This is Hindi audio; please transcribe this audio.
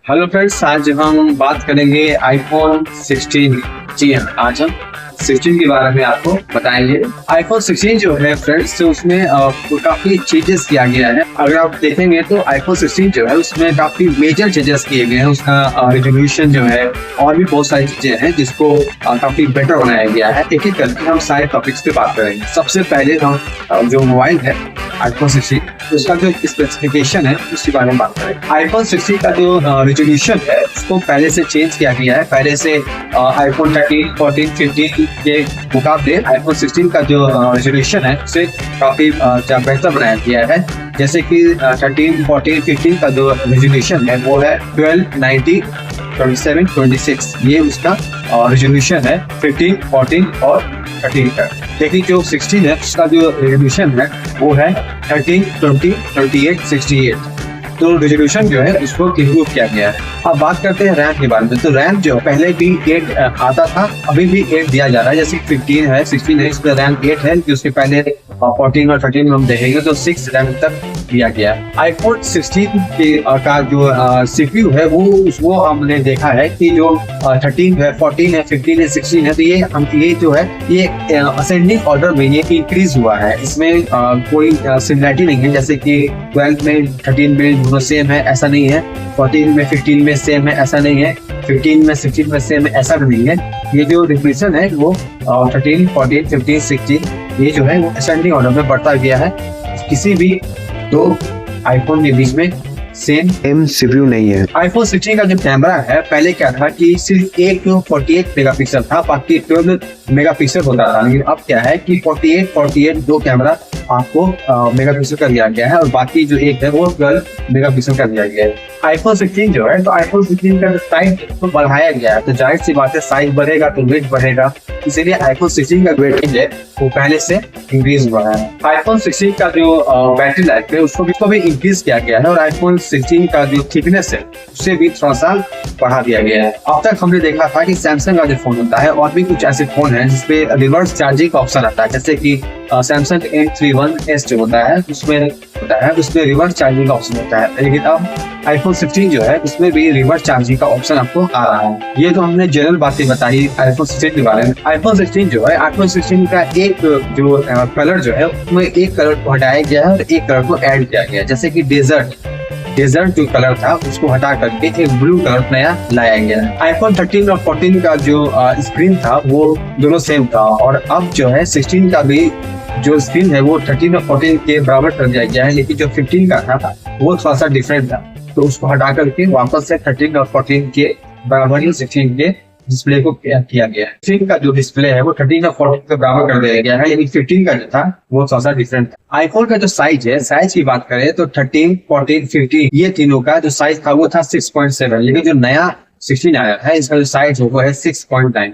हेलो फ्रेंड्स, आज हम बात करेंगे आईफोन 16। जी हाँ, आज हम 16 के बारे में आपको बताएंगे। आईफोन 16 जो है फ्रेंड्स, तो उसमें काफी चेंजेस किया गया है। अगर आप देखेंगे तो आईफोन 16 जो है उसमें काफी मेजर चेंजेस किए गए हैं। उसका रेजोल्यूशन जो है और भी बहुत सारी चीजें हैं जिसको काफी बेटर बनाया गया है। एक एक करके हम सारे टॉपिक्स पे बात करेंगे। सबसे पहले हम जो मोबाइल है आईफोन 16 उसका जो स्पेसिफिकेशन है उसके बारे में बात करें। आईफोन 16 का जो रेजोल्यूशन है उसको पहले से चेंज किया गया है। पहले से आईफोन 13, 14, 15 के मुकाबले आईफोन 16 का जो रेजोल्यूशन है उसे काफी बेहतर बनाया गया है। जैसे कि 13, 14, 15 का जो रेजोल्यूशन है वो है 1290 27, 26। ये उसका रेजोल्यूशन है 15, 14 और 13 का। लेकिन जो 16 है उसका जो रेजोल्यूशन है वो है 13, 20, 28, 68। तो रेजोल्यूशन जो है उसको इम्प्रूव किया गया है। अब बात करते हैं रैम के बारे में। तो रैम जो पहले भी 8 आता था, अभी भी 8 दिया जा रहा है। जैसे 15 है, 16 है, इसका रैम 8 है। उसके पहले 14 और 13 में हम देखेंगे तो 6 रैम तक दिया गया है। आईफोन 16 का जो सीपीयू है वो हमने देखा है कि जो 13 है, 14 है, 15 है, 16 है, तो ये जो है ये असेंडिंग ऑर्डर में ये इंक्रीज हुआ है। इसमें कोई सिमिलरिटी नहीं है। जैसे कि 12 में 13 में दोनों सेम है, ऐसा नहीं है। 14 में 15 में सेम है, ऐसा नहीं है। 15 में 16 में सेम है, ऐसा भी नहीं है। ये जो रिफ्लेक्शन है वो 13, 14, 15, 16 ये जो है वो असेंडिंग ऑर्डर में बढ़ता गया है। किसी भी दो आईफोन के बीच में सेम सीपीयू नहीं है। आईफोन 16 का जो कैमरा है पहले क्या था कि सिर्फ एक 48 मेगापिक्सल था, बाकी 12 मेगापिक्सल होता था। लेकिन अब क्या है कि 48 दो कैमरा आपको मेगापिक्सल का दिया गया है और बाकी जो एक है वो 12 मेगापिक्सल का दिया गया है। आईफोन 16 जो है तो आईफोन 16 का साइज तो बढ़ाया गया है, तो जाहिर सी बात है साइज बढ़ेगा तो वेट बढ़ेगा। इसीलिए आईफोन 16 का वेट है वो पहले से इंक्रीज हुआ है। आईफोन 16 का जो बैटरी लाइफ है उसको भी इंक्रीज किया गया है और आईफोन 16 का जो थिकनेस है उसे भी थोड़ा सा बढ़ा दिया गया है। अब तक हमने देखा था कि सैमसंग का जो फोन होता है और भी कुछ ऐसे फोन है जिसपे रिवर्स चार्जिंग का ऑप्शन आता है। जैसे कि सैमसंग M31s जो होता है उसमें रिवर्स चार्जिंग का ऑप्शन होता है। लेकिन अब आईफोन 16 जो है उसमें भी रिवर्स चार्जिंग का ऑप्शन आपको आ रहा है। ये तो हमने जनरल बातें बताई आईफोन 16 के बारे में। आईफोन 16 जो है आईफोन 16 का एक जो कलर जो है उसमें एक कलर को हटाया गया है और एक कलर को ऐड किया गया है। जैसे कि डेजर्ट जो कलर था उसको हटा करके एक ब्लू कलर नया लाया गया है। आईफोन 13 और 14 का जो स्क्रीन था वो दोनों सेम था और अब जो है 16 का भी जो स्क्रीन है वो 13 और 14 के बराबर कर दिया गया है। लेकिन जो 15 का था वो थोड़ा सा डिफरेंट था, तो उसको हटा करके वापस से 13 और 14 के बराबर ही 16 के डिस्प्ले को किया गया है। 16 का जो डिस्प्ले है वो 13 और 14 के बराबर कर दिया गया है, लेकिन 15 का जो था वो थोड़ा सा डिफरेंट था। आईफोन का जो साइज है, साइज की बात करें तो 13, 14, 15 ये तीनों का जो साइज था वो था 6.7, लेकिन जो नया 16 आया है इसका जो साइज है वो है 6.9।